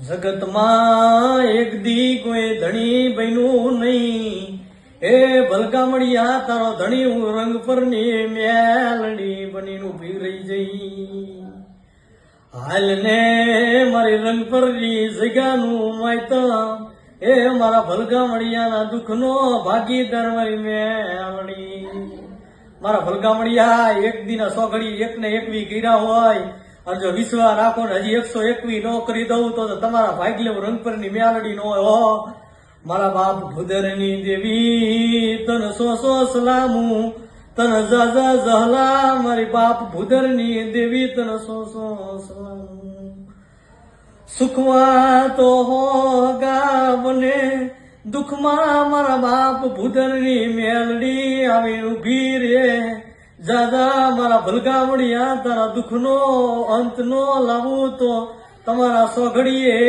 જગતમાં એક દી કોઈ ધણી બન્યું નહીં, એ ભલકામડિયા તારો ધણી હું રંગ પરની મેલડી બનીને ઊભી રહી જઈ. હાલ ને મારી રંગ પરની જગ્યાનું માયતા, એ મારા ભલકામડિયાના દુઃખનો ભાગીદાર મારી મેલડી. મારા ભલકામડિયા એક દીના સો ઘડી એક ને એકવી કર્યા હોય, અને જો વિશ્વાસ રાખો ને હજી 121 નો કરી દઉં તો તમારા ભાગ્ય રંગપરની મેલડી નો હોય. મારા બાપ ભુદરની દેવી તન સો સલામું, તન જા જહલા મારી બાપ ભુદરની દેવી તન સો સલામું. સુખમાં તો હોગા બને, દુઃખમાં મારા બાપ ભુદરની મેલડી આવી ઉભી રે. દાદા મારા ભલકામડિયા તારા દુઃખનો અંત નો લાવું તો તમારા સોઘડીએ